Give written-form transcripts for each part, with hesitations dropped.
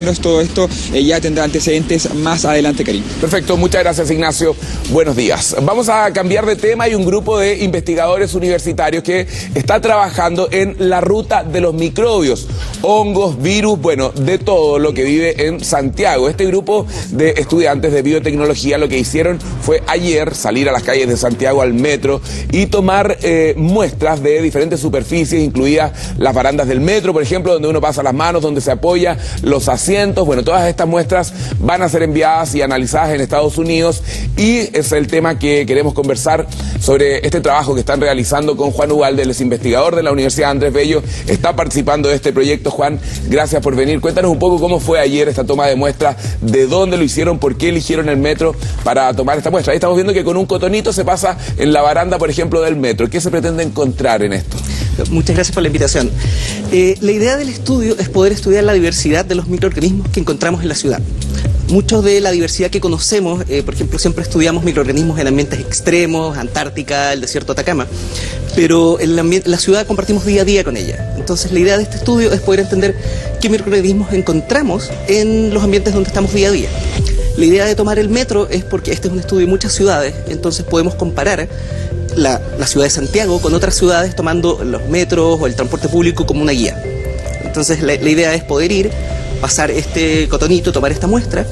menos todo esto ya tendrá antecedentes más adelante, Karim. Perfecto, muchas gracias, Ignacio. Buenos días. Vamos a cambiar de tema. Hay un grupo de investigadores universitarios que está trabajando en la ruta de los microbios, hongos, virus, bueno, de todo lo que vive en Santiago. Este grupo de estudiantes de biotecnología lo que hicieron fue ayer salir a las calles de Santiago, al metro, y tomar muestras de diferentes superficies, incluidas las barandas del metro, por ejemplo, donde uno pasa las manos, donde se apoya, los asientos. Bueno, todas estas muestras van a ser enviadas y analizadas en Estados Unidos, y es el tema que queremos conversar sobre este trabajo que están realizando con Juan Ugalde, él es investigador de la Universidad Andrés Bello, está participando de este proyecto. Juan, gracias por venir. Cuéntanos un poco cómo fue ayer esta toma de muestras, de dónde lo hicieron, por qué eligieron el metro para tomar esta muestra. Ahí estamos viendo que con un cotonito se pasa en la baranda, por ejemplo, del metro. ¿Qué se pretende encontrar en esto? Muchas gracias por la invitación. La idea del estudio es poder estudiar la diversidad de los microorganismos que encontramos en la ciudad. Mucho de la diversidad que conocemos, por ejemplo, siempre estudiamos microorganismos en ambientes extremos, Antártica, el desierto de Atacama, pero en la ciudad compartimos día a día con ella. Entonces la idea de este estudio es poder entender qué microorganismos encontramos en los ambientes donde estamos día a día. La idea de tomar el metro es porque este es un estudio de muchas ciudades, entonces podemos comparar la ciudad de Santiago con otras ciudades tomando los metros o el transporte público como una guía. Entonces la idea es poder ir, pasar este cotonito, tomar esta muestra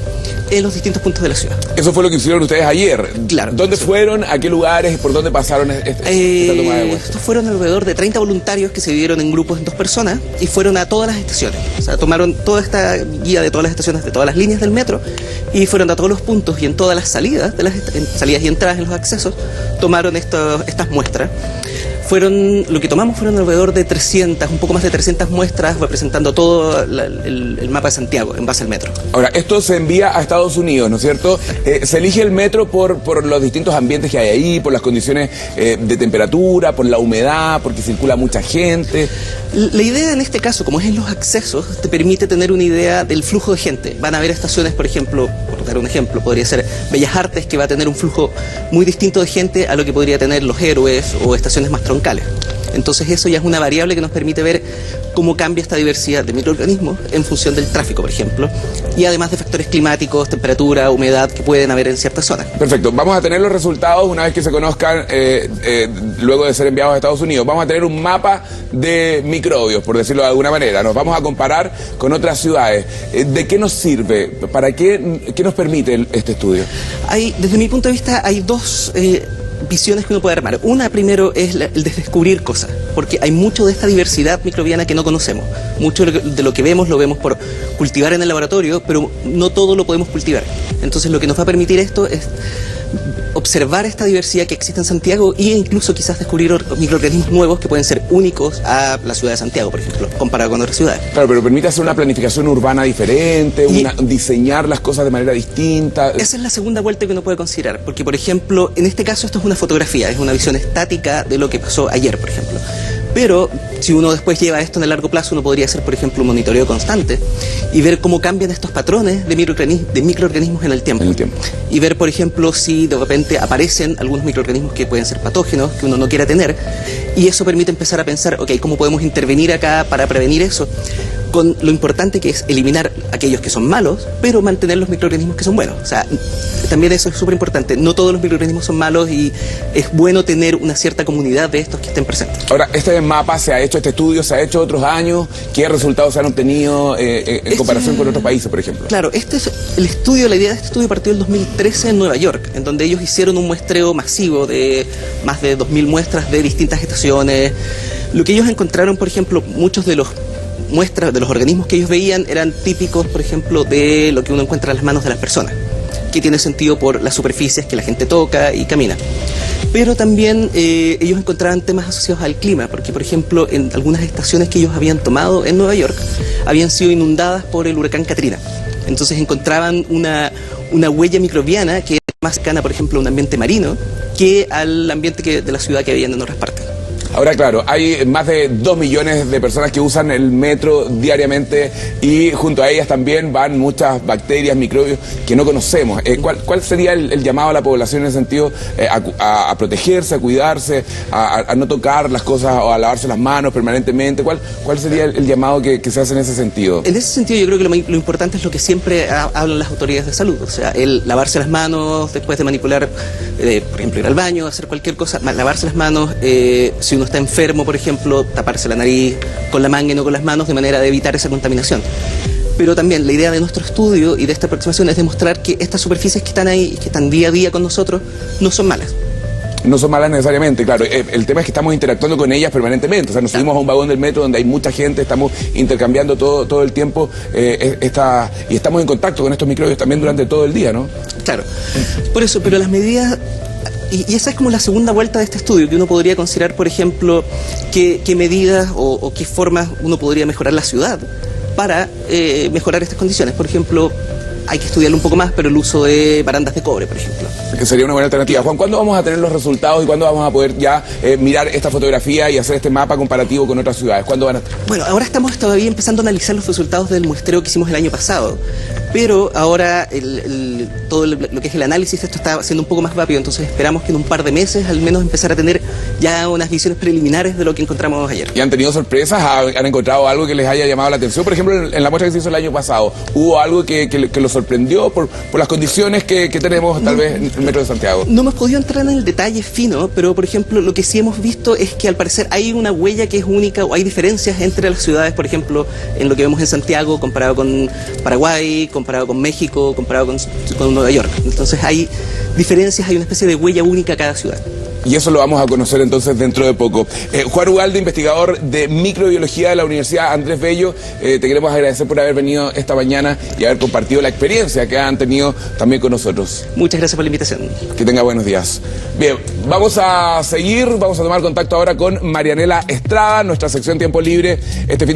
en los distintos puntos de la ciudad. Eso fue lo que hicieron ustedes ayer. Claro. ¿Dónde fueron? ¿A qué lugares? ¿Por dónde pasaron esta toma de muestras? Estos fueron alrededor de 30 voluntarios que se dividieron en grupos de 2 personas y fueron a todas las estaciones. O sea, tomaron toda esta guía de todas las estaciones, de todas las líneas del metro, y fueron a todos los puntos y en todas las salidas, salidas y entradas en los accesos, tomaron estas muestras. Lo que tomamos fueron alrededor de 300, un poco más de 300 muestras representando todo el mapa de Santiago en base al metro. Ahora, esto se envía a Estados Unidos, ¿no es cierto? Se elige el metro por los distintos ambientes que hay ahí, por las condiciones de temperatura, por la humedad, porque circula mucha gente. La idea en este caso, como es en los accesos, te permite tener una idea del flujo de gente. Van a haber estaciones, por ejemplo, por dar un ejemplo, podría ser Bellas Artes, que va a tener un flujo muy distinto de gente a lo que podría tener Los Héroes o estaciones más troncales. Entonces eso ya es una variable que nos permite ver cómo cambia esta diversidad de microorganismos en función del tráfico, por ejemplo, y además de factores climáticos, temperatura, humedad que pueden haber en ciertas zonas. Perfecto, vamos a tener los resultados una vez que se conozcan, luego de ser enviados a Estados Unidos. Vamos a tener un mapa de microbios, por decirlo de alguna manera. Nos vamos a comparar con otras ciudades. ¿De qué nos sirve? ¿Para qué nos permite este estudio? Desde mi punto de vista hay dos visiones que uno puede armar. Una, primero, es el de descubrir cosas, porque hay mucho de esta diversidad microbiana que no conocemos. Mucho de lo que vemos lo vemos por cultivar en el laboratorio, pero no todo lo podemos cultivar. Entonces lo que nos va a permitir esto es observar esta diversidad que existe en Santiago e incluso quizás descubrir microorganismos nuevos que pueden ser únicos a la ciudad de Santiago, por ejemplo, comparado con otras ciudades. Claro, pero permite hacer una planificación urbana diferente, diseñar las cosas de manera distinta. Esa es la segunda vuelta que uno puede considerar, porque por ejemplo, en este caso esto es una fotografía, es una visión estática de lo que pasó ayer, por ejemplo. Pero si uno después lleva esto en el largo plazo, uno podría hacer, por ejemplo, un monitoreo constante y ver cómo cambian estos patrones de microorganismos en el tiempo. Y ver, por ejemplo, si de repente aparecen algunos microorganismos que pueden ser patógenos, que uno no quiera tener, y eso permite empezar a pensar, ok, ¿cómo podemos intervenir acá para prevenir eso? Con lo importante que es eliminar aquellos que son malos, pero mantener los microorganismos que son buenos. O sea, también eso es súper importante. No todos los microorganismos son malos y es bueno tener una cierta comunidad de estos que estén presentes. Ahora, este mapa se ha hecho, este estudio se ha hecho otros años. ¿Qué resultados se han obtenido en comparación con otros países, por ejemplo? Claro, este es el estudio, la idea de este estudio partió en 2013 en Nueva York, en donde ellos hicieron un muestreo masivo de más de 2000 muestras de distintas estaciones. Lo que ellos encontraron, por ejemplo, muchos de los muestras de los organismos que ellos veían eran típicos, por ejemplo, de lo que uno encuentra en las manos de las personas, que tiene sentido por las superficies que la gente toca y camina. Pero también ellos encontraban temas asociados al clima, porque por ejemplo en algunas estaciones que ellos habían tomado en Nueva York habían sido inundadas por el huracán Katrina. Entonces encontraban una huella microbiana que era más cercana, por ejemplo, a un ambiente marino que al ambiente de la ciudad que habían en otras partes. Ahora, claro, hay más de 2 millones de personas que usan el metro diariamente y junto a ellas también van muchas bacterias, microbios que no conocemos. ¿Cuál sería el llamado a la población en ese sentido? A protegerse, a cuidarse, a no tocar las cosas o a lavarse las manos permanentemente. ¿Cuál sería el llamado que se hace en ese sentido? En ese sentido, yo creo que lo importante es lo que siempre hablan las autoridades de salud, o sea, el lavarse las manos después de manipular, por ejemplo, ir al baño, hacer cualquier cosa, lavarse las manos, si uno está enfermo, por ejemplo, taparse la nariz con la manga y no con las manos, de manera de evitar esa contaminación. Pero también la idea de nuestro estudio y de esta aproximación es demostrar que estas superficies que están ahí, que están día a día con nosotros, no son malas. No son malas necesariamente, claro. El tema es que estamos interactuando con ellas permanentemente. O sea, nos subimos a un vagón del metro donde hay mucha gente, estamos intercambiando todo el tiempo y estamos en contacto con estos microbios también durante todo el día, ¿no? Claro. Por eso, pero las medidas... Y esa es como la segunda vuelta de este estudio, que uno podría considerar, por ejemplo, qué medidas o qué formas uno podría mejorar la ciudad para mejorar estas condiciones. Por ejemplo, hay que estudiarlo un poco más, pero el uso de barandas de cobre, por ejemplo. Que sería una buena alternativa. Juan, ¿cuándo vamos a tener los resultados y cuándo vamos a poder ya mirar esta fotografía y hacer este mapa comparativo con otras ciudades? ¿Cuándo van a estar? Bueno, ahora estamos todavía empezando a analizar los resultados del muestreo que hicimos el año pasado, pero ahora todo lo que es el análisis de esto está siendo un poco más rápido, entonces esperamos que en un par de meses al menos empezar a tener ya unas visiones preliminares de lo que encontramos ayer. ¿Y han tenido sorpresas? ¿Han encontrado algo que les haya llamado la atención? Por ejemplo, en la muestra que se hizo el año pasado, ¿hubo algo que los sorprendió por las condiciones que tenemos tal vez en el metro de Santiago? No hemos podido entrar en el detalle fino, pero por ejemplo lo que sí hemos visto es que al parecer hay una huella que es única o hay diferencias entre las ciudades, por ejemplo, en lo que vemos en Santiago comparado con Paraguay, comparado con México, comparado con Nueva York. Entonces hay diferencias, hay una especie de huella única a cada ciudad. Y eso lo vamos a conocer entonces dentro de poco. Juan Ugalde, investigador de microbiología de la Universidad Andrés Bello, te queremos agradecer por haber venido esta mañana y haber compartido la experiencia que han tenido también con nosotros. Muchas gracias por la invitación. Que tenga buenos días. Bien, vamos a seguir, vamos a tomar contacto ahora con Marianela Estrada, nuestra sección Tiempo Libre este fin de semana.